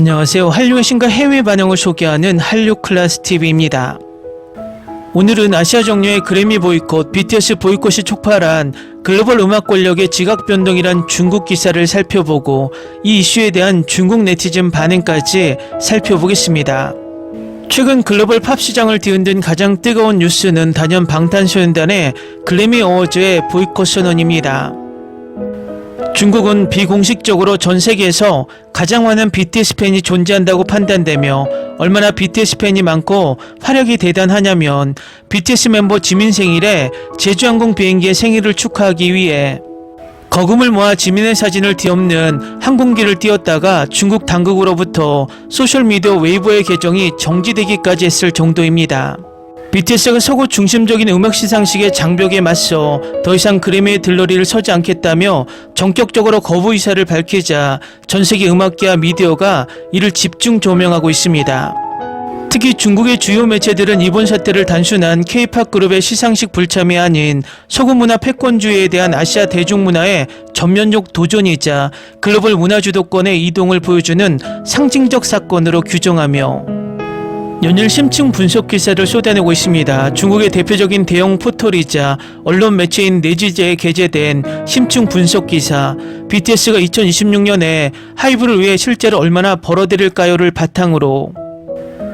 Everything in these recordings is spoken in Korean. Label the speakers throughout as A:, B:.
A: 안녕하세요. 한류의 신과 해외 반응을 소개하는 한류클래스TV입니다. 오늘은 아시아 정료의 그래미 보이콧, BTS 보이콧이 촉발한 글로벌 음악 권력의 지각 변동이란 중국 기사를 살펴보고 이 이슈에 대한 중국 네티즌 반응까지 살펴보겠습니다. 최근 글로벌 팝 시장을 뒤흔든 가장 뜨거운 뉴스는 단연 방탄소년단의 그래미 어워즈의 보이콧 선언입니다. 중국은 비공식적으로 전 세계에서 가장 많은 BTS 팬이 존재한다고 판단되며 얼마나 BTS 팬이 많고 화력이 대단하냐면 BTS 멤버 지민 생일에 제주항공 비행기의 생일을 축하하기 위해 거금을 모아 지민의 사진을 뒤엎는 항공기를 띄웠다가 중국 당국으로부터 소셜미디어 웨이보의 계정이 정지되기까지 했을 정도입니다. BTS가 서구 중심적인 음악 시상식의 장벽에 맞서 더 이상 그래미의 들러리를 서지 않겠다며 전격적으로 거부 의사를 밝히자 전세계 음악계와 미디어가 이를 집중 조명하고 있습니다. 특히 중국의 주요 매체들은 이번 사태를 단순한 K-팝 그룹의 시상식 불참이 아닌 서구 문화 패권주의에 대한 아시아 대중문화의 전면적 도전이자 글로벌 문화 주도권의 이동을 보여주는 상징적 사건으로 규정하며 연일 심층 분석 기사를 쏟아내고 있습니다. 중국의 대표적인 대형 포털이자 언론 매체인 네지제에 게재된 심층 분석 기사, BTS가 2026년에 하이브를 위해 실제로 얼마나 벌어들일까요를 바탕으로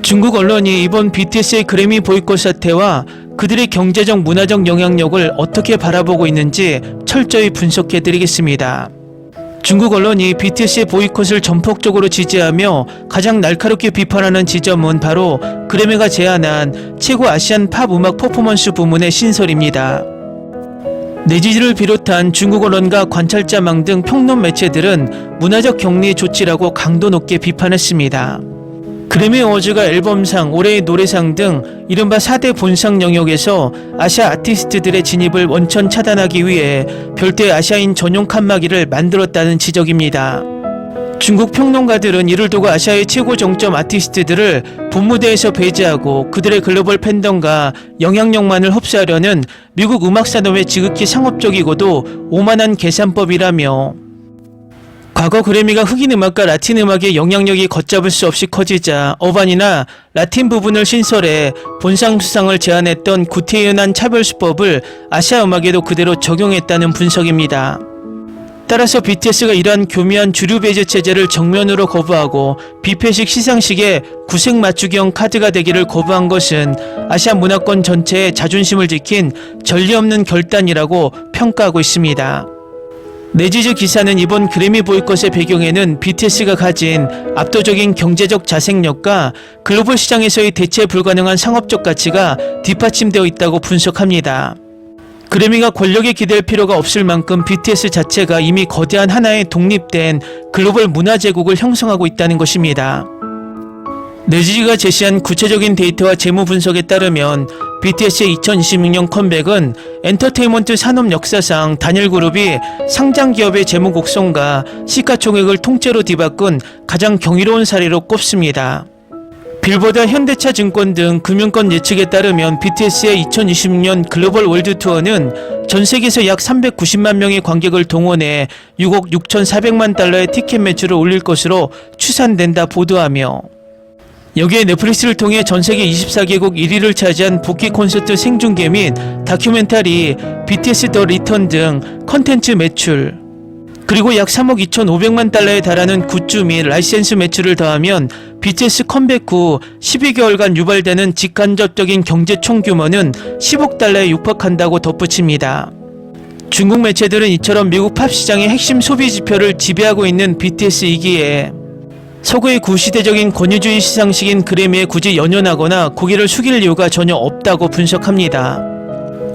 A: 중국 언론이 이번 BTS의 그래미 보이콧 사태와 그들의 경제적 문화적 영향력을 어떻게 바라보고 있는지 철저히 분석해드리겠습니다. 중국 언론이 BTS의 보이콧을 전폭적으로 지지하며 가장 날카롭게 비판하는 지점은 바로 그래미가 제안한 최고 아시안 팝 음악 퍼포먼스 부문의 신설입니다. 네지지를 비롯한 중국 언론과 관찰자망 등 평론 매체들은 문화적 격리 조치라고 강도 높게 비판했습니다. 그래미 어워즈가 앨범상, 올해의 노래상 등 이른바 4대 본상 영역에서 아시아 아티스트들의 진입을 원천 차단하기 위해 별도의 아시아인 전용 칸막이를 만들었다는 지적입니다. 중국 평론가들은 이를 두고 아시아의 최고 정점 아티스트들을 본무대에서 배제하고 그들의 글로벌 팬덤과 영향력만을 흡수하려는 미국 음악 산업의 지극히 상업적이고도 오만한 계산법이라며 과거 그래미가 흑인 음악과 라틴 음악의 영향력이 걷잡을 수 없이 커지자 어반이나 라틴 부분을 신설해 본상 수상을 제안했던 구태연한 차별수법을 아시아 음악에도 그대로 적용했다는 분석입니다. 따라서 BTS가 이러한 교묘한 주류 배제 체제를 정면으로 거부하고 뷔페식 시상식에 구색 맞추기형 카드가 되기를 거부한 것은 아시아 문화권 전체의 자존심을 지킨 전례 없는 결단이라고 평가하고 있습니다. 네지즈 기사는 이번 그래미 보이콧의 배경에는 BTS가 가진 압도적인 경제적 자생력과 글로벌 시장에서의 대체 불가능한 상업적 가치가 뒷받침되어 있다고 분석합니다. 그래미가 권력에 기댈 필요가 없을 만큼 BTS 자체가 이미 거대한 하나의 독립된 글로벌 문화 제국을 형성하고 있다는 것입니다. 네지지가 제시한 구체적인 데이터와 재무 분석에 따르면 BTS의 2026년 컴백은 엔터테인먼트 산업 역사상 단일 그룹이 상장 기업의 재무 곡선과 시가총액을 통째로 뒤바꾼 가장 경이로운 사례로 꼽습니다. 빌보드, 현대차 증권 등 금융권 예측에 따르면 BTS의 2026년 글로벌 월드 투어는 전 세계에서 약 390만 명의 관객을 동원해 6억 6,400만 달러의 티켓 매출을 올릴 것으로 추산된다 보도하며 여기에 넷플릭스를 통해 전세계 24개국 1위를 차지한 복귀 콘서트 생중계 및 다큐멘터리 BTS 더 리턴 등 컨텐츠 매출 그리고 약 3억 2,500만 달러에 달하는 굿즈 및 라이센스 매출을 더하면 BTS 컴백 후 12개월간 유발되는 직간접적인 경제 총규모는 10억 달러에 육박한다고 덧붙입니다. 중국 매체들은 이처럼 미국 팝 시장의 핵심 소비 지표를 지배하고 있는 BTS이기에 서구의 구시대적인 권위주의 시상식인 그래미에 굳이 연연하거나 고개를 숙일 이유가 전혀 없다고 분석합니다.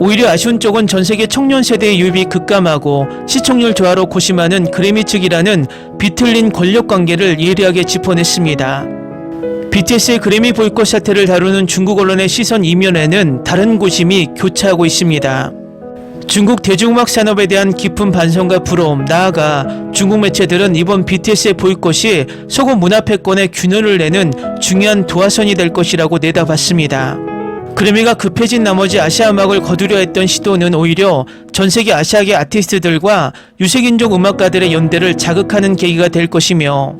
A: 오히려 아쉬운 쪽은 전세계 청년 세대의 유입이 급감하고 시청률 저하로 고심하는 그래미 측이라는 비틀린 권력관계를 예리하게 짚어냈습니다. BTS의 그래미 보이콧 사태를 다루는 중국 언론의 시선 이면에는 다른 고심이 교차하고 있습니다. 중국 대중음악 산업에 대한 깊은 반성과 부러움, 나아가 중국 매체들은 이번 BTS의 보이콧이 서구 문화 패권에 균열을 내는 중요한 도화선이 될 것이라고 내다봤습니다. 그래미가 급해진 나머지 아시아 음악을 거두려 했던 시도는 오히려 전세계 아시아계 아티스트들과 유색인종 음악가들의 연대를 자극하는 계기가 될 것이며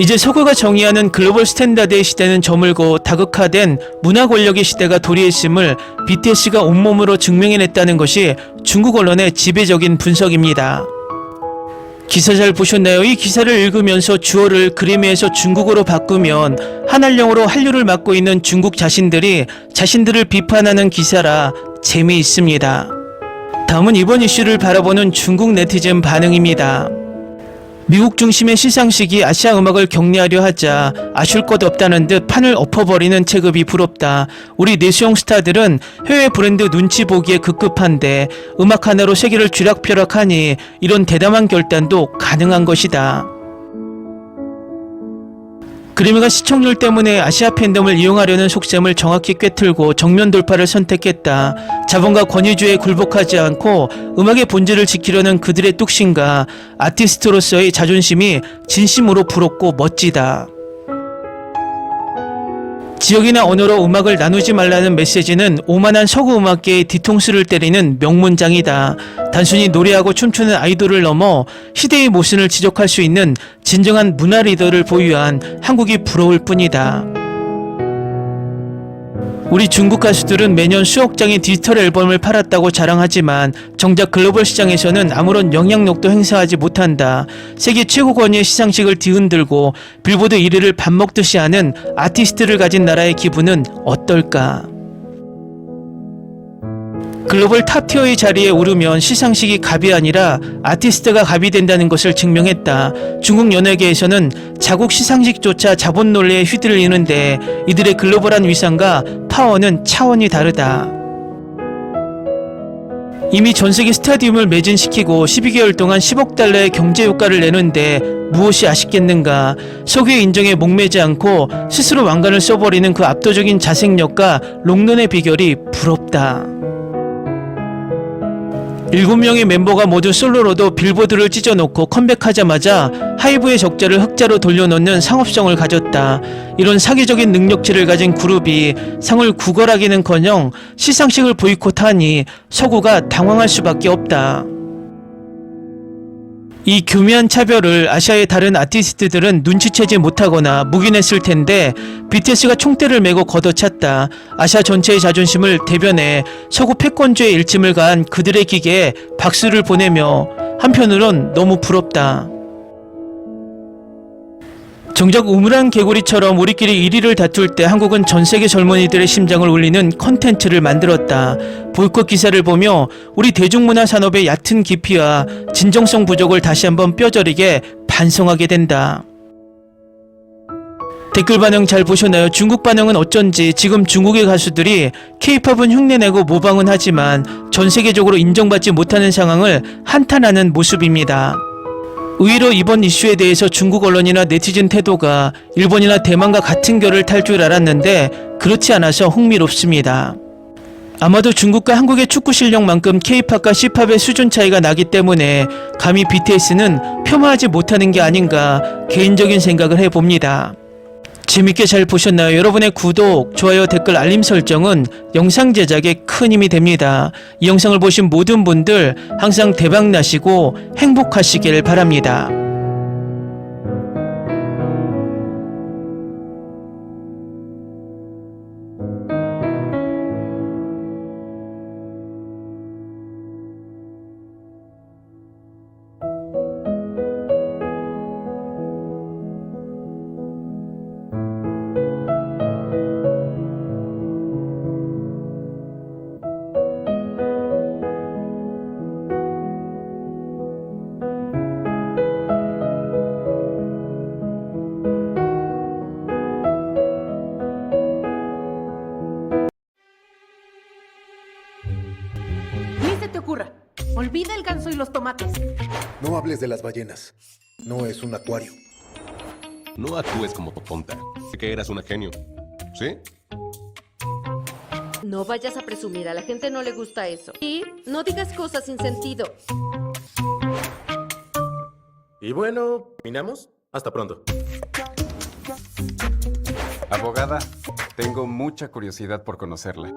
A: 이제 서구가 정의하는 글로벌 스탠다드의 시대는 저물고 다극화된 문화 권력의 시대가 도래했음을 BTS가 온몸으로 증명해냈다는 것이 중국 언론의 지배적인 분석입니다. 기사 잘 보셨나요? 이 기사를 읽으면서 주어를 그래미에서 중국어로 바꾸면 한할령으로 한류를 맡고 있는 중국 자신들이 자신들을 비판하는 기사라 재미있습니다. 다음은 이번 이슈를 바라보는 중국 네티즌 반응입니다. 미국 중심의 시상식이 아시아 음악을 격려하려 하자 아쉬울 것 없다는 듯 판을 엎어버리는 체급이 부럽다. 우리 내수용 스타들은 해외 브랜드 눈치 보기에 급급한데 음악 하나로 세계를 쥐락펴락하니 이런 대담한 결단도 가능한 것이다. 그래미가 시청률 때문에 아시아 팬덤을 이용하려는 속셈을 정확히 꿰뚫고 정면 돌파를 선택했다. 자본과 권위주의에 굴복하지 않고 음악의 본질을 지키려는 그들의 뚝심과 아티스트로서의 자존심이 진심으로 부럽고 멋지다. 지역이나 언어로 음악을 나누지 말라는 메시지는 오만한 서구 음악계의 뒤통수를 때리는 명문장이다. 단순히 노래하고 춤추는 아이돌을 넘어 시대의 모순을 지적할 수 있는 진정한 문화 리더를 보유한 한국이 부러울 뿐이다. 우리 중국 가수들은 매년 수억 장의 디지털 앨범을 팔았다고 자랑하지만 정작 글로벌 시장에서는 아무런 영향력도 행사하지 못한다. 세계 최고 권위의 시상식을 뒤흔들고 빌보드 1위를 밥 먹듯이 하는 아티스트를 가진 나라의 기분은 어떨까? 글로벌 탑티어의 자리에 오르면 시상식이 갑이 아니라 아티스트가 갑이 된다는 것을 증명했다. 중국 연예계에서는 자국 시상식조차 자본 논리에 휘둘리는데 이들의 글로벌한 위상과 파워는 차원이 다르다. 이미 전세계 스타디움을 매진시키고 12개월 동안 10억 달러의 경제 효과를 내는데 무엇이 아쉽겠는가. 석유의 인정에 목매지 않고 스스로 왕관을 써버리는 그 압도적인 자생력과 롱런의 비결이 부럽다. 7명의 멤버가 모두 솔로로도 빌보드를 찢어놓고 컴백하자마자 하이브의 적자를 흑자로 돌려놓는 상업성을 가졌다. 이런 사기적인 능력치를 가진 그룹이 상을 구걸하기는커녕 시상식을 보이콧하니 서구가 당황할 수밖에 없다. 이 교묘한 차별을 아시아의 다른 아티스트들은 눈치채지 못하거나 묵인했을 텐데 BTS가 총대를 메고 걷어찼다. 아시아 전체의 자존심을 대변해 서구 패권주의 일침을 가한 그들의 기계에 박수를 보내며 한편으론 너무 부럽다. 정작 우물안 개구리처럼 우리끼리 1위를 다툴 때 한국은 전세계 젊은이들의 심장을 울리는 컨텐츠를 만들었다. 보이콧 기사를 보며 우리 대중문화 산업의 얕은 깊이와 진정성 부족을 다시 한번 뼈저리게 반성하게 된다. 댓글 반응 잘 보셨나요? 중국 반응은 어쩐지 지금 중국의 가수들이 K-팝은 흉내내고 모방은 하지만 전 세계적으로 인정받지 못하는 상황을 한탄하는 모습입니다. 의외로 이번 이슈에 대해서 중국 언론이나 네티즌 태도가 일본이나 대만과 같은 결을 탈 줄 알았는데 그렇지 않아서 흥미롭습니다. 아마도 중국과 한국의 축구 실력만큼 K-팝과 C-팝의 수준 차이가 나기 때문에 감히 BTS는 폄하하지 못하는 게 아닌가 개인적인 생각을 해봅니다. 재밌게 잘 보셨나요? 여러분의 구독, 좋아요, 댓글, 알림 설정은 영상 제작에 큰 힘이 됩니다. 이 영상을 보신 모든 분들 항상 대박 나시고 행복하시길 바랍니다.
B: Ni se te ocurra. Olvida el ganso y los tomates.
C: No hables de las ballenas. No es un acuario.
D: No actúes como tonta. Que eras una genio. ¿Sí?
E: No vayas a presumir, a la gente no le gusta eso. Y no digas cosas sin sentido.
F: Y bueno, ¿terminamos? Hasta pronto.
G: Abogada, tengo mucha curiosidad por conocerla.